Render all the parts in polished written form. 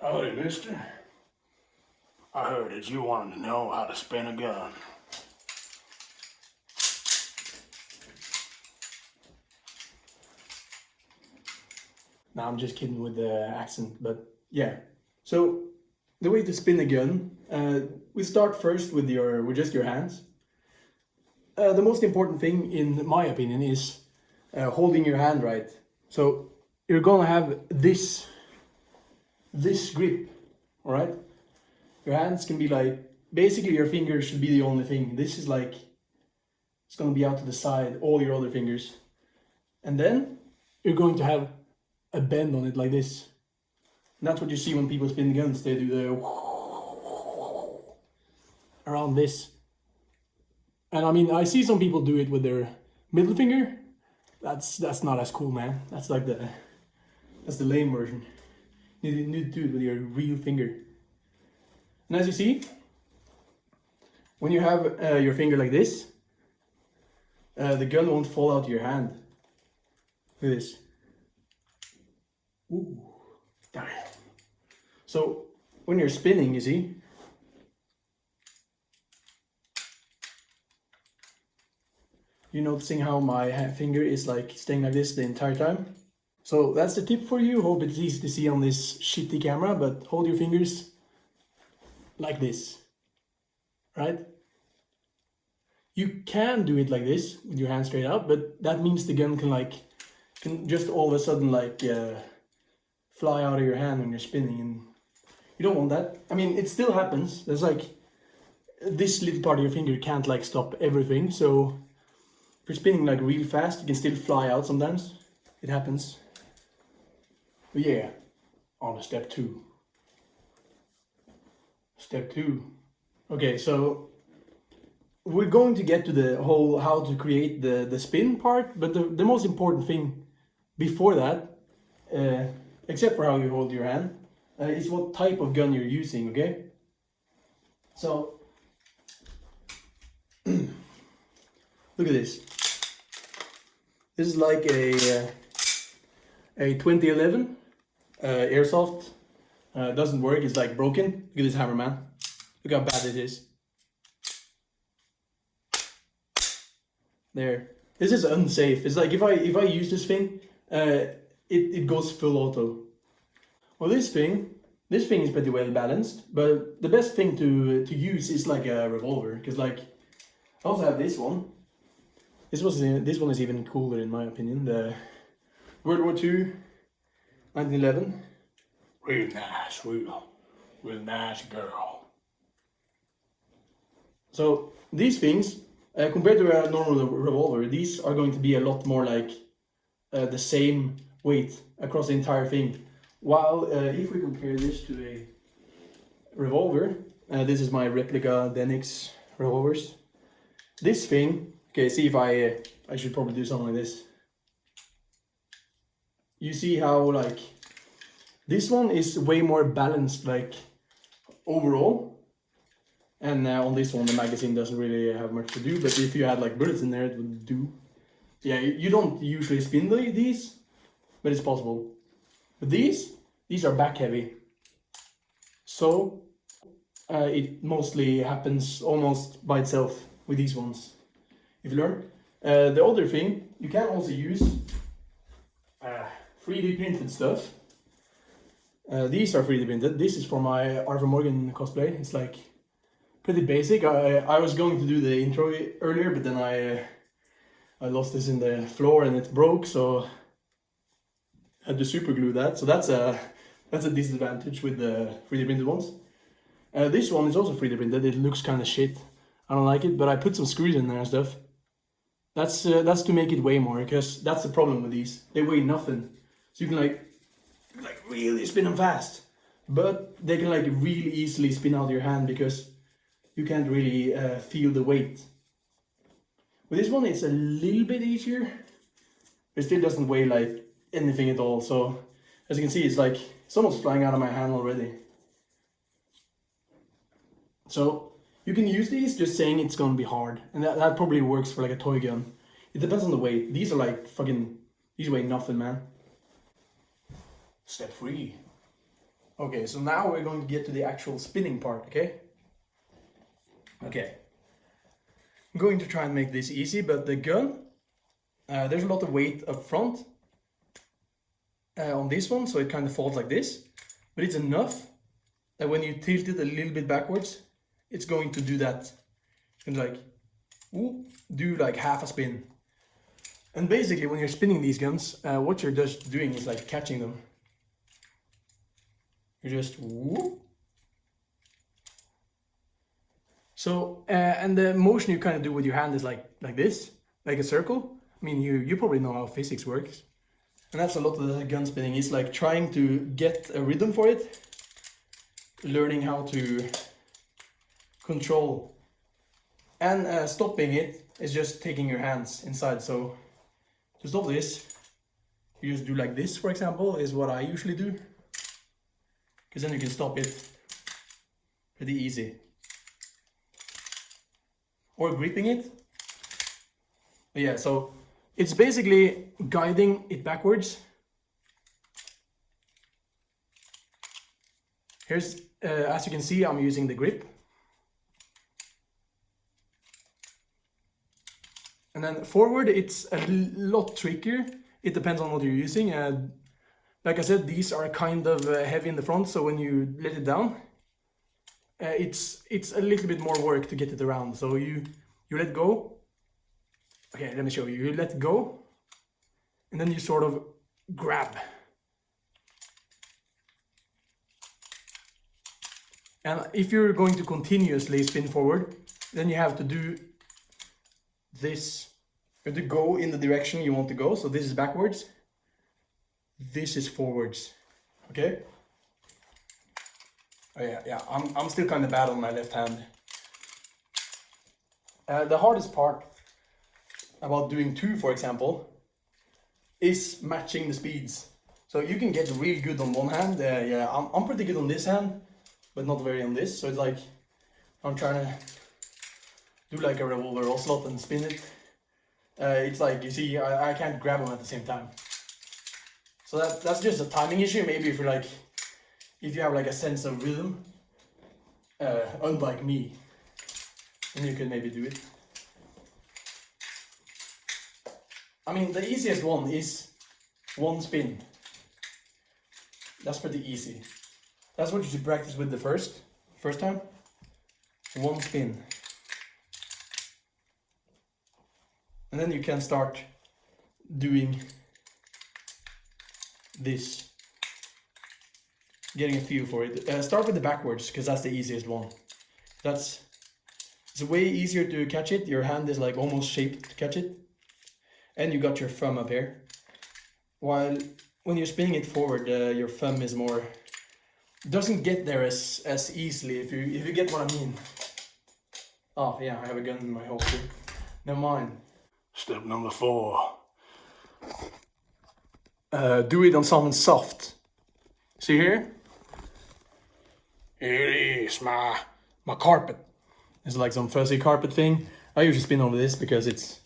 Howdy, mister. I heard that you wanted to know how to spin a gun. No, I'm just kidding with the accent, but yeah. So the way to spin a gun, we start first with just your hands. The most important thing, in my opinion, is holding your hand right. So you're gonna have this grip, all right? Your hands can be like basically your fingers should be the only thing. This is like it's gonna be out to the side, all your other fingers, and then you're going to have a bend on it like this. And that's what you see when people spin guns. They do the around this. And I mean, I see some people do it with their middle finger. That's not as cool, man. That's the lame version. You need to do it with your real finger. And as you see, when you have your finger like this, the gun won't fall out of your hand. Look at this. Ooh, darn. So when you're spinning, you see, you're noticing how my finger is like staying like this the entire time. So that's the tip for you. Hope it's easy to see on this shitty camera, but hold your fingers like this, right? You can do it like this with your hand straight out, but that means the gun can just all of a sudden fly out of your hand when you're spinning, and you don't want that. I mean, it still happens. There's like this little part of your finger can't like stop everything, so if you're spinning like real fast, you can still fly out sometimes. It happens. But yeah, on to step two. Step two. Okay, so we're going to get to the whole how to create the spin part, but the most important thing before that, except for how you hold your hand, is what type of gun you're using, okay? So, look at this. This is like a 2011 airsoft. Doesn't work, it's like broken. Look at this hammer, man. Look how bad it is. There. This is unsafe. It's like if I use this thing, it goes full auto. Well, this thing is pretty well balanced, but the best thing to use is like a revolver, because like I also have this one. This one is even cooler in my opinion. The World War II, 1911. Real nice, real nice girl. So these things, compared to a normal revolver, these are going to be a lot more like the same weight across the entire thing. While if we compare this to a revolver, this is my replica Denix revolvers. This thing, okay, see if I should probably do something like this. You see how like this one is way more balanced like overall, and on this one the magazine doesn't really have much to do, but if you had like bullets in there it would do. Yeah, you don't usually spin these, but it's possible. But these are back heavy, so it mostly happens almost by itself with these ones. If you learn. The other thing, you can also use 3D printed stuff. These are 3D printed. This is for my Arthur Morgan cosplay. It's like pretty basic. I was going to do the intro earlier, but then I lost this in the floor and it broke, so I had to super glue that. So that's a disadvantage with the 3D printed ones. This one is also 3D printed. It looks kind of shit. I don't like it, but I put some screws in there and stuff. That's to make it weigh more, because that's the problem with these. They weigh nothing. So you can like really spin them fast, but they can like really easily spin out of your hand because you can't really feel the weight. With this one, it's a little bit easier. It still doesn't weigh like anything at all. So as you can see, it's almost flying out of my hand already. So you can use these just saying it's gonna be hard, and that probably works for like a toy gun. It depends on the weight. These are like these weigh nothing, man. Step three. Okay, so now we're going to get to the actual spinning part, okay? Okay. I'm going to try and make this easy, but the gun, there's a lot of weight up front on this one, so it kind of falls like this. But it's enough that when you tilt it a little bit backwards, it's going to do that. And like, ooh, do like half a spin. And basically when you're spinning these guns, what you're just doing is like catching them. You're just whoop. So, and the motion you kind of do with your hand is like this, like a circle. I mean, you probably know how physics works. And that's a lot of the gun spinning, is like trying to get a rhythm for it, learning how to control. And stopping it is just taking your hands inside. So to stop this, you just do like this, for example, is what I usually do. Because then you can stop it pretty easy. Or gripping it. But yeah, so it's basically guiding it backwards. Here's, as you can see, I'm using the grip. And then forward, it's a lot trickier. It depends on what you're using. Like I said, these are kind of heavy in the front, so when you let it down, it's a little bit more work to get it around. So you let go. Okay, let me show you. You let go, and then you sort of grab. And if you're going to continuously spin forward, then you have to do this. You have to go in the direction you want to go. So this is backwards. This is forwards. Okay? Oh yeah, I'm still kind of bad on my left hand. The hardest part about doing two, for example, is matching the speeds. So you can get real good on one hand. Yeah, I'm pretty good on this hand, but not very on this. So it's like I'm trying to do like a revolver ocelot and spin it. It's like, you see, I can't grab them at the same time. So that's just a timing issue. Maybe if you're like, if you have like a sense of rhythm, unlike me, then you can maybe do it. I mean, the easiest one is one spin. That's pretty easy. That's what you should practice with the first time. One spin. And then you can start doing this. Getting a feel for it. Start with the backwards, because that's the easiest one. It's way easier to catch it. Your hand is like almost shaped to catch it. And you got your thumb up here. While when you're spinning it forward, your thumb is more, doesn't get there as easily, if you get what I mean. Oh yeah, I have a gun in my holster. Never mind. Step number 4. Do it on something soft. See here? Here it is, my carpet. It's like some fuzzy carpet thing. I usually spin over this because it's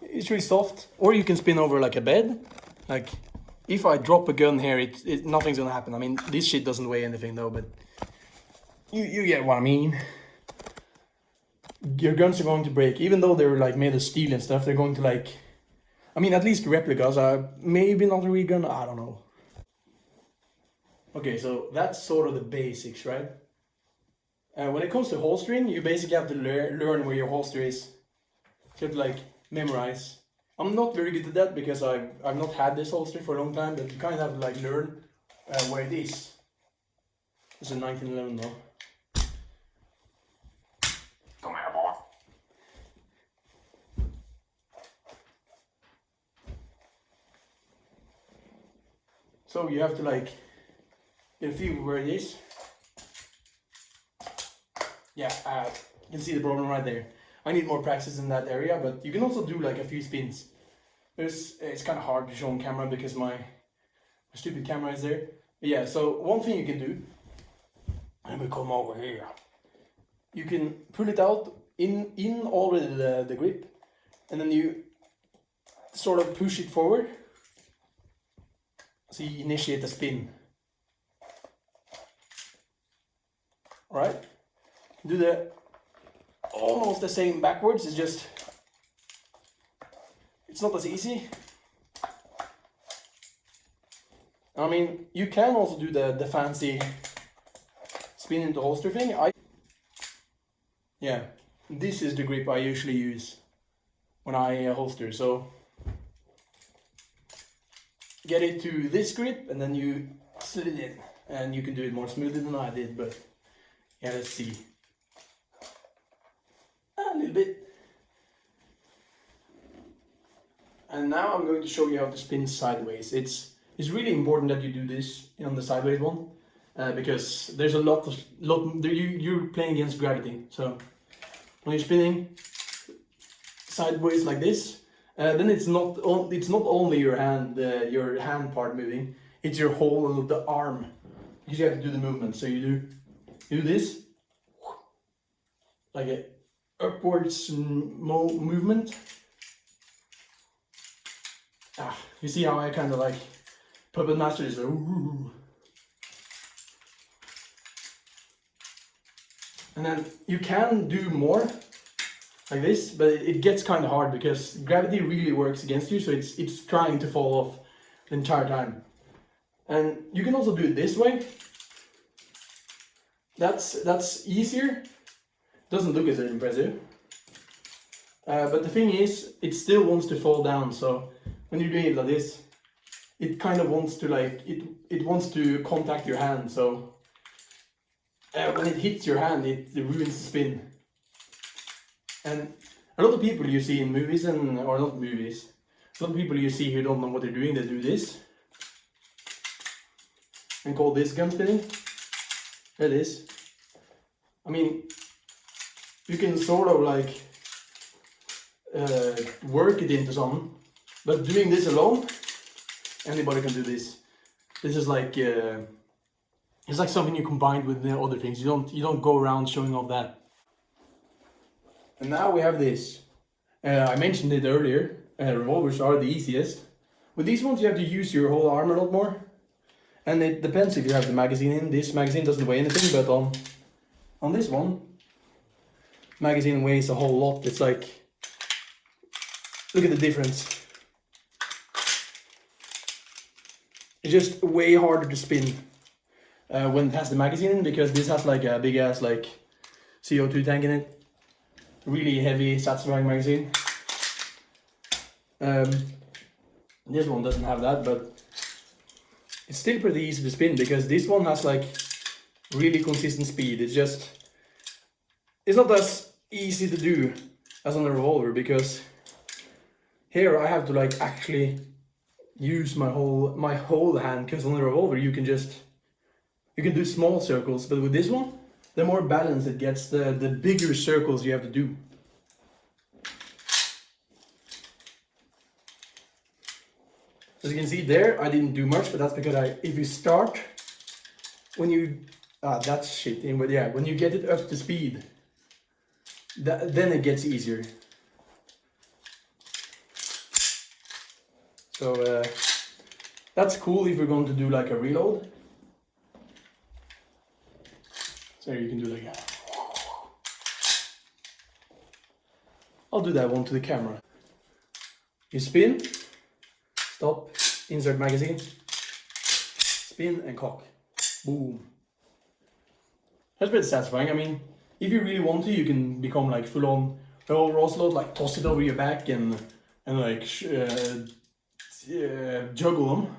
really soft. Or you can spin over like a bed. Like if I drop a gun here, nothing's gonna happen. I mean, this shit doesn't weigh anything though, but you get what I mean. Your guns are going to break, even though they're like made of steel and stuff. They're going to like, I mean, at least replicas are maybe not a real gun. I don't know. Okay, so that's sort of the basics, right? When it comes to holstering, you basically have to learn where your holster is. You have to like memorize. I'm not very good at that because I've not had this holster for a long time, but you kind of have to like learn where it is. This is a 1911 though. Come here, boy. So you have to like get a feel where it is. Yeah, you can see the problem right there. I need more practice in that area, but you can also do like a few spins. It's kind of hard to show on camera because my stupid camera is there. But yeah, so one thing you can do, Let me come over here. you can pull it out in already the grip, and then you sort of push it forward. So you initiate a spin. All right, do the almost the same backwards. It's just it's not as easy. I mean, you can also do the fancy spin into holster thing. Yeah, this is the grip I usually use when I holster. So get it to this grip and then you slid it in, and you can do it more smoothly than I did, but yeah, let's see. A little bit. And now I'm going to show you how to spin sideways. It's really important that you do this on the sideways one, because there's a lot you're playing against gravity. So when you're spinning sideways like this, then it's not only your hand part moving, it's your whole the arm, because you have to do the movement. So you do this like a upwards movement. You see how I kind of like puppet master this. Ooh. And then you can do more like this, but it gets kind of hard because gravity really works against you, so it's trying to fall off the entire time. And you can also do it this way. That's easier. Doesn't look as impressive. But the thing is, it still wants to fall down. So when you're doing it like this, it kind of wants to like it wants to contact your hand. So when it hits your hand, it ruins the spin. And a lot of people you see in movies or not movies, a lot of people you see who don't know what they're doing, they do this and call this gun spinning. There it is. I mean, you can sort of like work it into something, but doing this alone, anybody can do this. This is like it's like something you combined with the other things. You don't go around showing off that. And now we have this. I mentioned it earlier. Revolvers are the easiest. With these ones, you have to use your whole arm a lot more, and it depends if you have the magazine in. This magazine doesn't weigh anything, but on this one, magazine weighs a whole lot. It's like, look at the difference. It's just way harder to spin when it has the magazine in, because this has like a big ass like CO2 tank in it. Really heavy, satisfying magazine. This one doesn't have that, but it's still pretty easy to spin because this one has like really consistent speed. It's not as easy to do as on the revolver, because here I have to like actually use my whole hand, because on the revolver you can do small circles, but with this one, the more balance it gets, the bigger circles you have to do. As you can see there, I didn't do much, but that's because if you start, when you, that's shit, but yeah, when you get it up to speed, then it gets easier. So that's cool if you're going to do like a reload. So you can do like that. I'll do that one to the camera. You spin, stop, insert magazine, spin and cock. Boom. That's pretty satisfying. I mean, if you really want to, you can become like full on roll load, like toss it over your back and like juggle them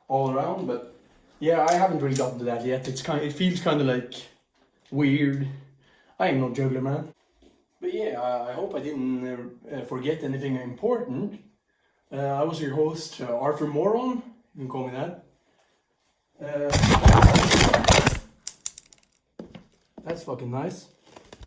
all around. But yeah, I haven't really gotten to that yet. It feels kind of like weird. I am no juggler, man. But yeah, I hope I didn't forget anything important. I was your host, Arthur Moron. You can call me that. That's fucking nice.